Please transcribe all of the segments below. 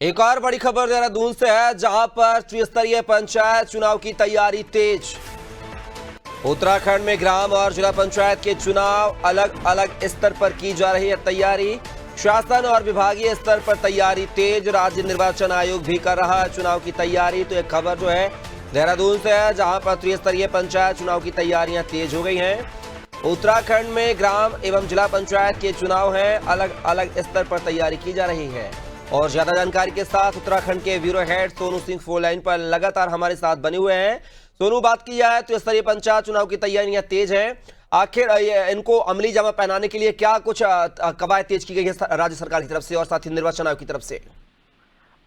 एक और बड़ी खबर देहरादून से है, जहां पर त्रिस्तरीय पंचायत चुनाव की तैयारी तेज। उत्तराखंड में ग्राम और जिला पंचायत के चुनाव अलग अलग स्तर पर की जा रही है तैयारी। शासन और विभागीय स्तर पर तैयारी तेज। राज्य निर्वाचन आयोग भी कर रहा है चुनाव की तैयारी। तो एक खबर जो है देहरादून से है, जहां पर त्रिस्तरीय पंचायत चुनाव की तैयारियां तेज हो गई हैं। उत्तराखंड में ग्राम एवं जिला पंचायत के चुनाव हैं, अलग अलग स्तर पर तैयारी की जा रही है। और ज्यादा जानकारी के साथ उत्तराखंड के bureau head Sonu Singh phone line पर लगातार हमारे साथ बने हुए हैं। सोनू, बात की जाए तो स्तरीय पंचायत चुनाव की तैयारियां तेज हैं। आखिर इनको अमली जामा पहनाने के लिए क्या कुछ कवायद तेज की गई है राज्य सरकार की तरफ से और साथ ही निर्वाचन आयोग की तरफ से?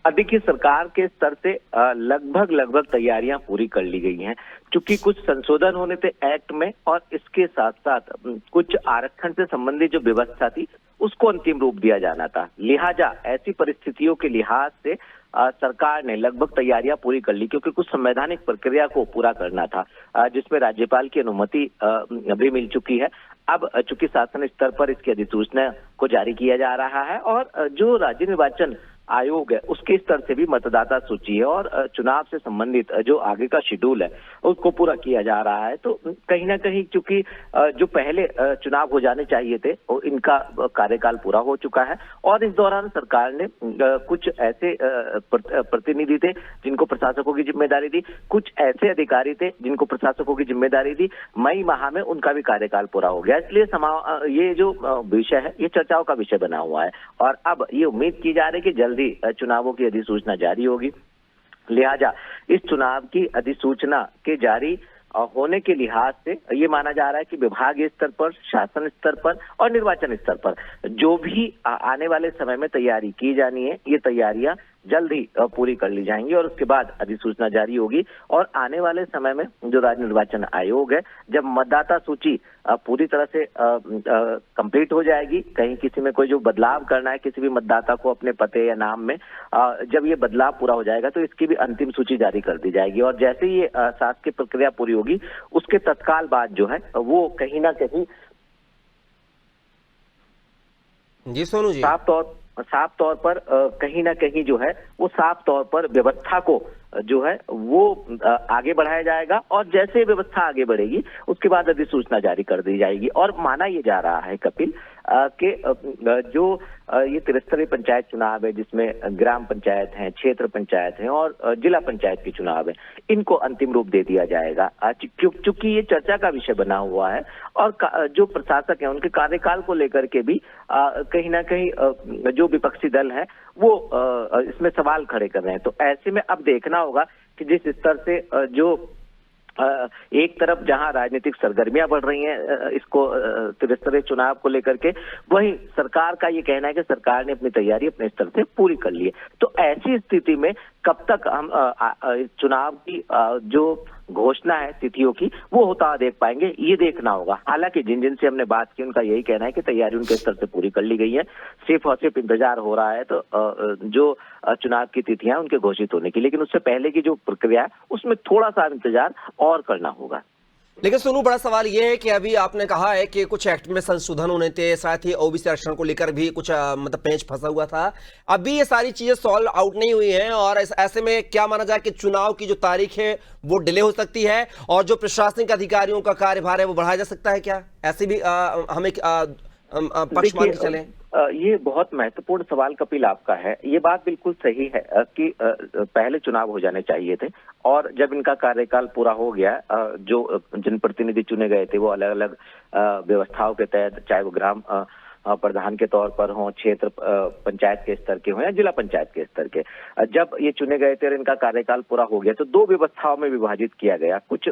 देखिए, सरकार के स्तर से लगभग तैयारियां पूरी कर ली गई हैं। चूंकि कुछ संशोधन होने थे एक्ट में और इसके साथ साथ कुछ आरक्षण से संबंधित जो व्यवस्था थी उसको अंतिम रूप दिया जाना था। लिहाजा ऐसी परिस्थितियों के लिहाज से सरकार ने लगभग तैयारियां पूरी कर ली, क्योंकि कुछ संवैधानिक प्रक्रिया को पूरा करना था, जिसमें राज्यपाल की अनुमति भी मिल चुकी है। अब चूंकि शासन स्तर पर इसकी अधिसूचना को जारी किया जा रहा है और जो राज्य निर्वाचन आयोग है उसके स्तर से भी मतदाता सूची है और चुनाव से संबंधित जो आगे का शेड्यूल है उसको पूरा किया जा रहा है। तो कहीं ना कहीं चूंकि जो पहले चुनाव हो जाने चाहिए थे इनका कार्यकाल पूरा हो चुका है और इस दौरान सरकार ने कुछ ऐसे प्रतिनिधि थे जिनको प्रशासकों की जिम्मेदारी दी, कुछ ऐसे अधिकारी थे जिनको प्रशासकों की जिम्मेदारी दी। मई माह में उनका भी कार्यकाल पूरा हो गया, इसलिए ये जो विषय है ये चर्चाओं का विषय बना हुआ है और अब ये उम्मीद की जा रही है कि जल्दी चुनावों की अधिसूचना जारी होगी। लिहाजा इस चुनाव की अधिसूचना के जारी होने के लिहाज से ये माना जा रहा है कि विभागीय स्तर पर, शासन स्तर पर और निर्वाचन स्तर पर जो भी आने वाले समय में तैयारी की जानी है ये तैयारियां जल्द ही पूरी कर ली जाएंगी और उसके बाद अधिसूचना जारी होगी। और आने वाले समय में जो राज्य निर्वाचन आयोग है, जब मतदाता सूची पूरी तरह से कंप्लीट हो जाएगी, कहीं किसी में कोई जो बदलाव करना है किसी भी मतदाता को अपने पते या नाम में, जब ये बदलाव पूरा हो जाएगा तो इसकी भी अंतिम सूची जारी कर दी जाएगी और जैसे ही ये शासकीय प्रक्रिया पूरी होगी उसके तत्काल बाद जो है वो कहीं ना कहीं जी सोनू जी, साफ तौर पर कहीं ना कहीं जो है वो साफ तौर पर व्यवस्था को जो है वो आगे बढ़ाया जाएगा और जैसे व्यवस्था आगे बढ़ेगी उसके बाद अधिसूचना जारी कर दी जाएगी। और माना ये जा रहा है कपिल कि जो ये त्रिस्तरीय पंचायत चुनाव है जिसमें ग्राम पंचायत है, क्षेत्र पंचायत है और जिला पंचायत के चुनाव है, इनको अंतिम रूप दे दिया जाएगा क्योंकि ये चर्चा का विषय बना हुआ है और जो प्रशासक है उनके कार्यकाल को लेकर के भी कहीं ना कहीं जो विपक्षी दल है वो इसमें सवाल खड़े कर रहे हैं। तो ऐसे में अब देखना होगा कि जिस स्तर से जो एक तरफ जहां राजनीतिक सरगर्मियां बढ़ रही हैं इसको त्रिस्तरीय चुनाव को लेकर के, वहीं सरकार का ये कहना है कि सरकार ने अपनी तैयारी अपने स्तर से पूरी कर ली है। तो ऐसी स्थिति में कब तक हम चुनाव की जो घोषणा है तिथियों की वो होता देख पाएंगे, ये देखना होगा। हालांकि जिन जिन से हमने बात की उनका यही कहना है कि तैयारी उनके स्तर से पूरी कर ली गई है, सिर्फ और सिर्फ इंतजार हो रहा है तो जो चुनाव की तिथियां उनके घोषित होने की, लेकिन उससे पहले की जो प्रक्रिया है उसमें थोड़ा सा इंतजार और करना होगा। लेकिन सोनू, बड़ा सवाल यह है कि अभी आपने कहा है कि कुछ एक्ट में संशोधन होने थे, साथ ही ओबीसी आरक्षण को लेकर भी कुछ मतलब पेंच फंसा हुआ था। अभी ये सारी चीजें सॉल्व आउट नहीं हुई हैं और ऐसे में क्या माना जाए कि चुनाव की जो तारीख है वो डिले हो सकती है और जो प्रशासनिक अधिकारियों का कार्यभार है वो बढ़ाया जा सकता है क्या? ऐसे भी हमें पक्ष मान के चले? ये बहुत महत्वपूर्ण सवाल कपिल आपका है। ये बात बिल्कुल सही है कि पहले चुनाव हो जाने चाहिए थे और जब इनका कार्यकाल पूरा हो गया, जो जनप्रतिनिधि चुने गए थे वो अलग अलग व्यवस्थाओं के तहत, चाहे वो ग्राम प्रधान के तौर पर हो, क्षेत्र पंचायत के स्तर के हो या जिला पंचायत के स्तर के, जब ये चुने गए थे और इनका कार्यकाल पूरा हो गया तो दो व्यवस्थाओं में विभाजित किया गया। कुछ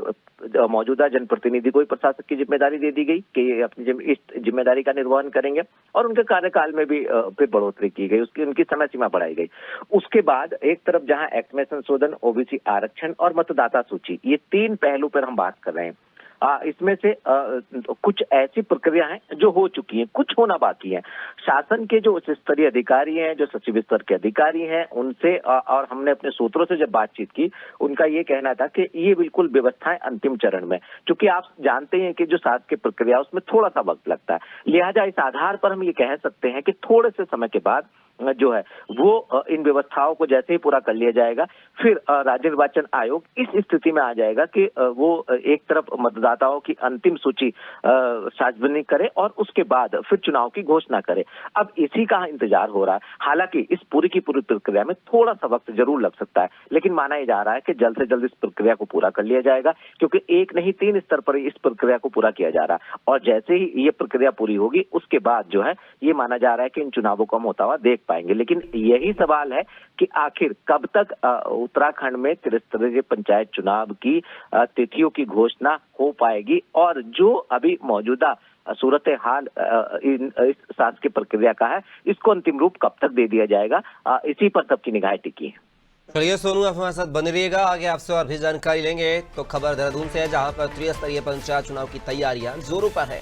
मौजूदा जनप्रतिनिधि को ही प्रशासक की जिम्मेदारी दे दी गई कि ये अपनी इस जिम्मेदारी का निर्वहन करेंगे और उनके कार्यकाल में भी फिर बढ़ोतरी की गई, उसकी उनकी समय सीमा बढ़ाई गई। उसके बाद एक तरफ जहां एक्ट में संशोधन, ओबीसी आरक्षण और मतदाता सूची, ये तीन पहलू पर हम बात कर रहे हैं। इसमें से कुछ ऐसी प्रक्रिया हैं जो हो चुकी हैं, कुछ होना बाकी है। शासन के जो उच्च स्तरीय अधिकारी हैं, जो सचिव स्तर के अधिकारी हैं, उनसे और हमने अपने सूत्रों से जब बातचीत की, उनका ये कहना था कि ये बिल्कुल व्यवस्थाएं अंतिम चरण में, क्योंकि आप जानते हैं कि जो शासकीय प्रक्रिया उसमें थोड़ा सा वक्त लगता है। लिहाजा इस आधार पर हम ये कह सकते हैं कि थोड़े से समय के बाद जो है वो इन व्यवस्थाओं को जैसे ही पूरा कर लिया जाएगा, फिर राज्य निर्वाचन आयोग इस स्थिति में आ जाएगा कि वो एक तरफ मतदाताओं की अंतिम सूची सार्वजनिक करे और उसके बाद फिर चुनाव की घोषणा करे। अब इसी का इंतजार हो रहा है। हालांकि इस पूरी की पूरी प्रक्रिया में थोड़ा सा वक्त जरूर लग सकता है, लेकिन माना ही जा रहा है कि जल्द से जल्द इस प्रक्रिया को पूरा कर लिया जाएगा, क्योंकि एक नहीं 3 स्तर पर इस प्रक्रिया को पूरा किया जा रहा है। और जैसे ही ये प्रक्रिया पूरी होगी उसके बाद जो है ये माना जा रहा है कि इन चुनावों को हम होता हुआ देख पाएंगे। लेकिन यही सवाल है कि आखिर कब तक उत्तराखंड में त्रिस्तरीय पंचायत चुनाव की तिथियों की घोषणा हो पाएगी, और जो अभी मौजूदा सूरत हाल इस शासकीय प्रक्रिया का है, इसको अंतिम रूप कब तक दे दिया जाएगा, इसी पर सबकी निगाहें टिकी है। चलिए सोनू, आप हमारे साथ बने रहिएगा, आगे आपसे और भी जानकारी लेंगे। तो खबर देहरादून से है, जहां पर त्रिस्तरीय पंचायत चुनाव की तैयारियां जोरों पर है।